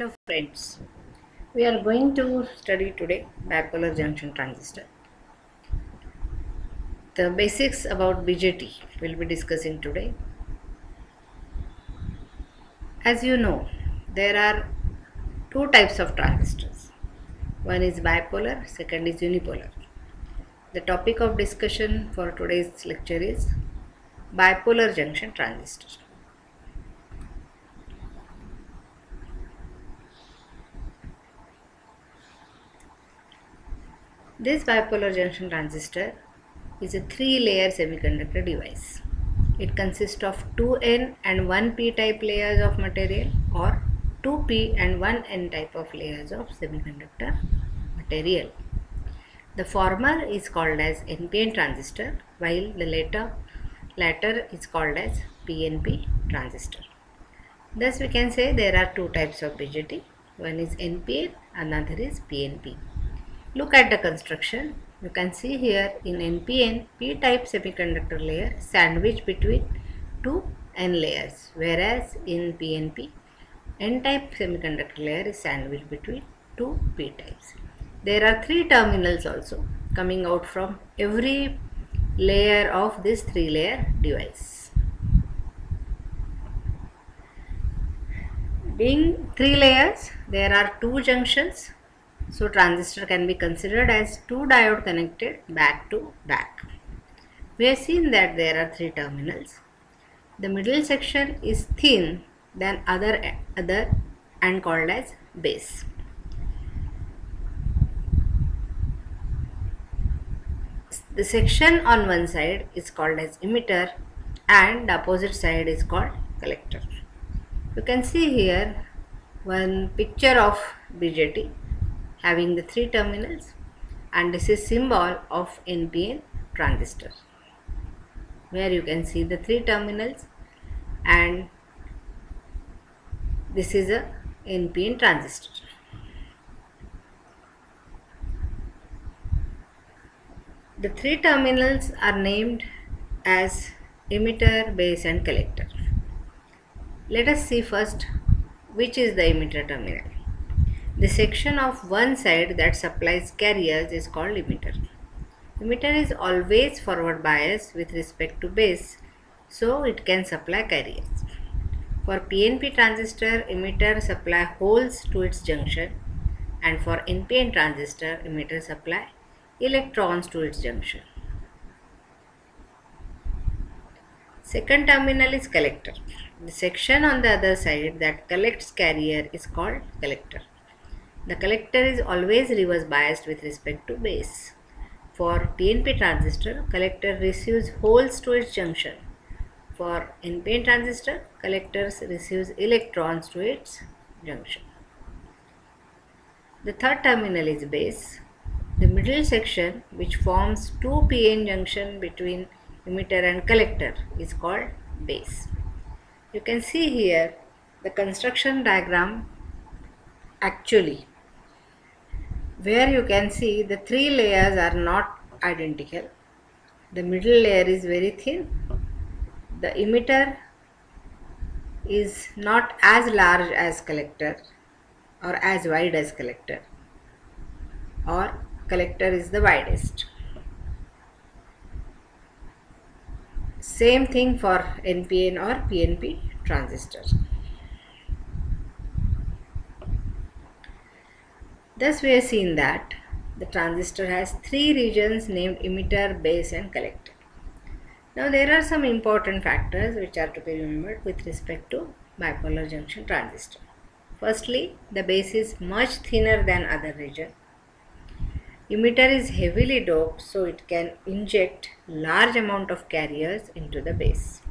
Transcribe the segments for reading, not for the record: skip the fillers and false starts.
Hello friends, we are going to study today bipolar junction transistor. The basics about BJT we'll be discussing today. As you know, there are two types of transistors. One is bipolar, second is unipolar. The topic of discussion for today's lecture is bipolar junction transistor. This bipolar junction transistor is a 3-layer semiconductor device. It consists of 2 N and 1 P type layers of material or 2 P and 1 N type of layers of semiconductor material. The former is called as NPN transistor while the latter is called as PNP transistor. Thus we can say there are two types of BJT. One is NPN, another is PNP. Look at the construction. You can see here in NPN, P-type semiconductor layer sandwiched between two N layers, whereas in PNP, N-type semiconductor layer is sandwiched between two P-types. There are 3 terminals also coming out from every layer of this 3-layer device. Being 3 layers, there are 2 junctions. So transistor can be considered as 2 diode connected back to back. We have seen that there are 3 terminals. The middle section is thin than other and called as base. The section on one side is called as emitter and the opposite side is called collector. You can see here one picture of BJT having the 3 terminals, and this is symbol of NPN transistor, where you can see the 3 terminals, and this is a NPN transistor. The 3 terminals are named as emitter, base and collector. Let us see first which is the emitter terminal. The section of one side that supplies carriers is called emitter. Emitter is always forward biased with respect to base, so it can supply carriers. For PNP transistor, emitter supply holes to its junction, and for NPN transistor, emitter supply electrons to its junction. Second terminal is collector. The section on the other side that collects carrier is called collector. The collector is always reverse biased with respect to base. For PNP transistor, collector receives holes to its junction. For NPN transistor, collector receives electrons to its junction. The third terminal is base. The middle section, which forms 2 PN junction between emitter and collector, is called base. You can see here the construction diagram actually, where you can see the 3 layers are not identical. The middle layer is very thin. The emitter is not as large as collector or as wide as collector, or collector is the widest. Same thing for NPN or PNP transistor. Thus we have seen that the transistor has 3 regions named emitter, base and collector. Now there are some important factors which are to be remembered with respect to bipolar junction transistor. Firstly, the base is much thinner than other region. Emitter is heavily doped, so it can inject large amount of carriers into the base.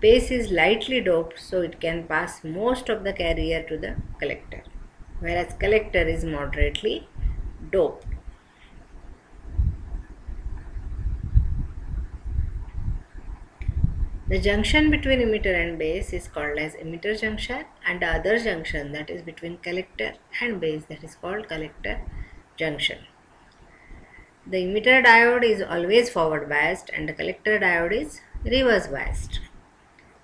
Base is lightly doped, so it can pass most of the carrier to the collector, whereas collector is moderately doped. The junction between emitter and base is called as emitter junction, and the other junction that is between collector and base, that is called collector junction. The emitter diode is always forward biased and the collector diode is reverse biased.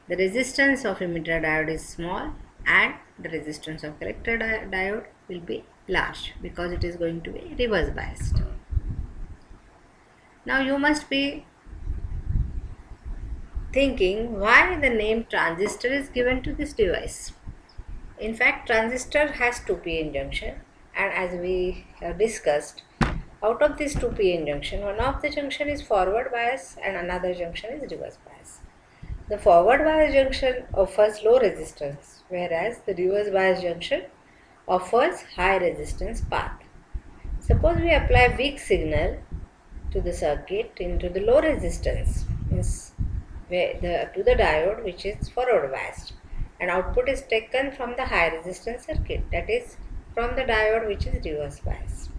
The resistance of emitter diode is small and the resistance of collector diode will be large because it is going to be reverse biased. Now you must be thinking why the name transistor is given to this device. In fact, transistor has 2 p-n junction, and as we have discussed, out of this 2 p-n junction, one of the junction is forward bias and another junction is reverse bias. The forward bias junction offers low resistance, whereas the reverse bias junction offers high resistance path. Suppose we apply weak signal to the circuit into the low resistance, means to the diode which is forward biased, and output is taken from the high resistance circuit, that is from the diode which is reverse biased.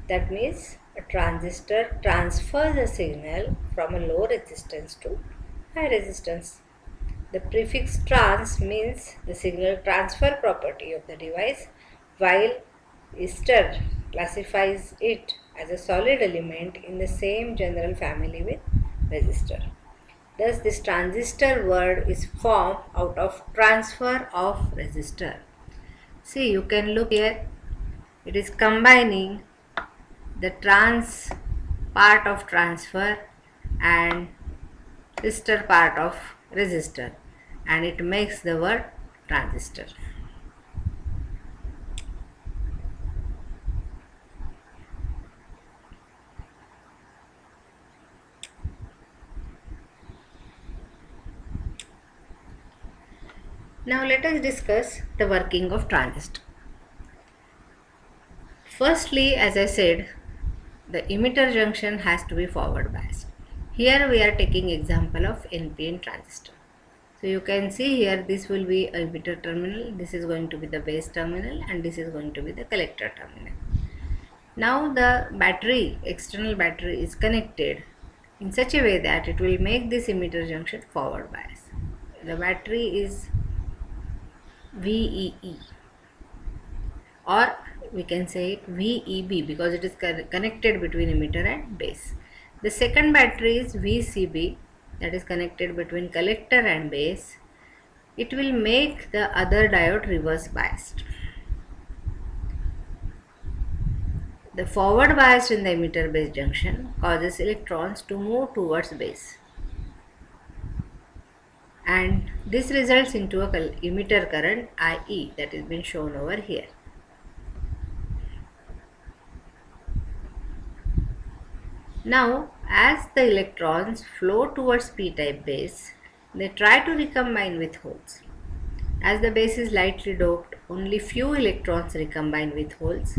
That means a transistor transfers a signal from a low resistance to high resistance. The prefix trans means the signal transfer property of the device, while ester classifies it as a solid element in the same general family with resistor. Thus, this transistor word is formed out of transfer of resistor. See, you can look here, it is combining the trans part of transfer and resistor part of resistor, and it makes the word transistor. Now let us discuss the working of transistor. Firstly, as I said, the emitter junction has to be forward biased. Here we are taking example of NPN transistor. So you can see here, this will be a emitter terminal, this is going to be the base terminal, and this is going to be the collector terminal. Now the battery, external battery is connected in such a way that it will make this emitter junction forward bias. The battery is VEE, or we can say it VEB because it is connected between emitter and base. The second battery is VCB, that is connected between collector and base. It will make the other diode reverse biased. The forward bias in the emitter base junction causes electrons to move towards base, and this results into a emitter current IE that is been shown over here. Now, as the electrons flow towards p-type base, they try to recombine with holes. As the base is lightly doped, only few electrons recombine with holes,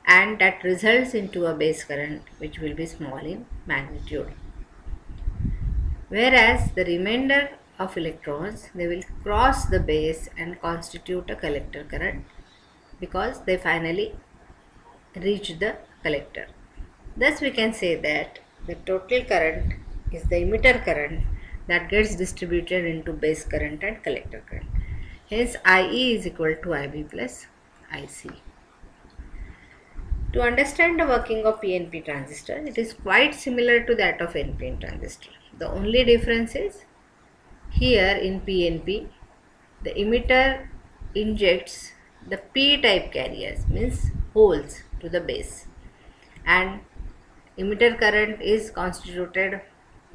and that results into a base current which will be small in magnitude. Whereas the remainder of electrons, they will cross the base and constitute a collector current because they finally reach the collector. Thus we can say that the total current is the emitter current that gets distributed into base current and collector current. Hence IE is equal to IB plus IC. To understand the working of PNP transistor, it is quite similar to that of NPN transistor. The only difference is here in PNP, the emitter injects the P-type carriers, means holes, to the base, and emitter current is constituted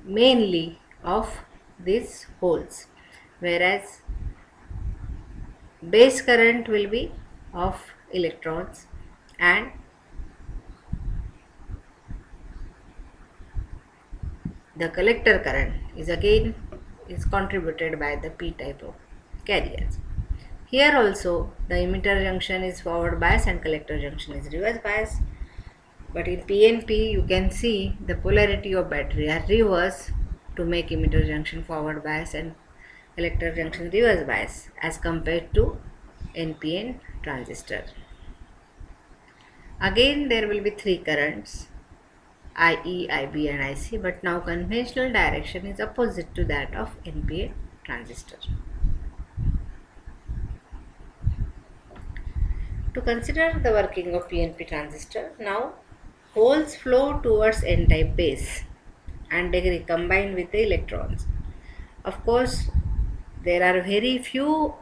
mainly of these holes, whereas base current will be of electrons, and the collector current is contributed by the P-type of carriers. Here also the emitter junction is forward bias and collector junction is reverse bias. But in PNP you can see the polarity of battery are reverse to make emitter junction forward bias and collector junction reverse bias as compared to NPN transistor. Again there will be 3 currents, IE, IB and IC, but now conventional direction is opposite to that of NPN transistor. To consider the working of PNP transistor, now holes flow towards N-type base and they recombine with the electrons. Of course, there are very few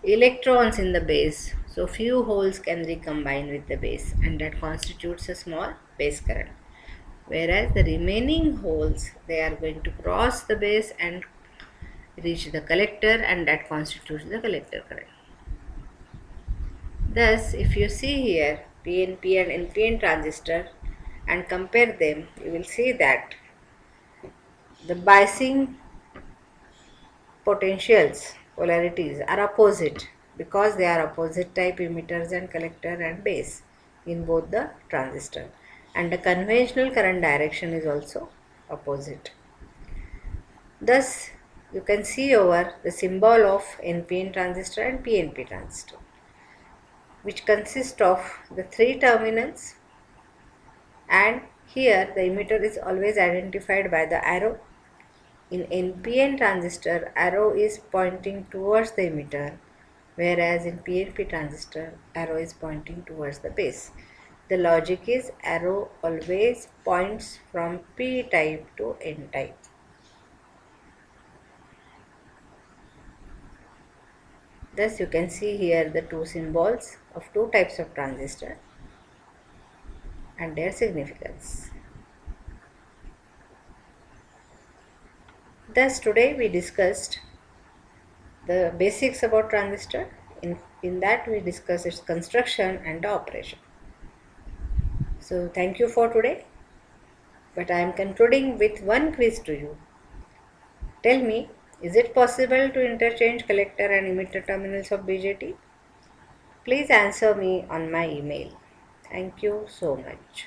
electrons in the base, so few holes can recombine with the base, and that constitutes a small base current. Whereas the remaining holes, they are going to cross the base and reach the collector, and that constitutes the collector current. Thus, if you see here PNP and NPN transistor and compare them, you will see that the biasing potentials, polarities are opposite because they are opposite type emitters and collector and base in both the transistor, and the conventional current direction is also opposite. Thus, you can see over the symbol of NPN transistor and PNP transistor, which consist of the three terminals, and here the emitter is always identified by the arrow. In NPN transistor, arrow is pointing towards the emitter, whereas in PNP transistor, arrow is pointing towards the base. The logic is arrow always points from P type to N type. Thus, you can see here the two symbols of two types of transistor and their significance. Thus, today we discussed the basics about transistor. In that we discussed its construction and the operation. So, thank you for today. But I am concluding with one quiz to you. Tell me, is it possible to interchange collector and emitter terminals of BJT? Please answer me on my email. Thank you so much.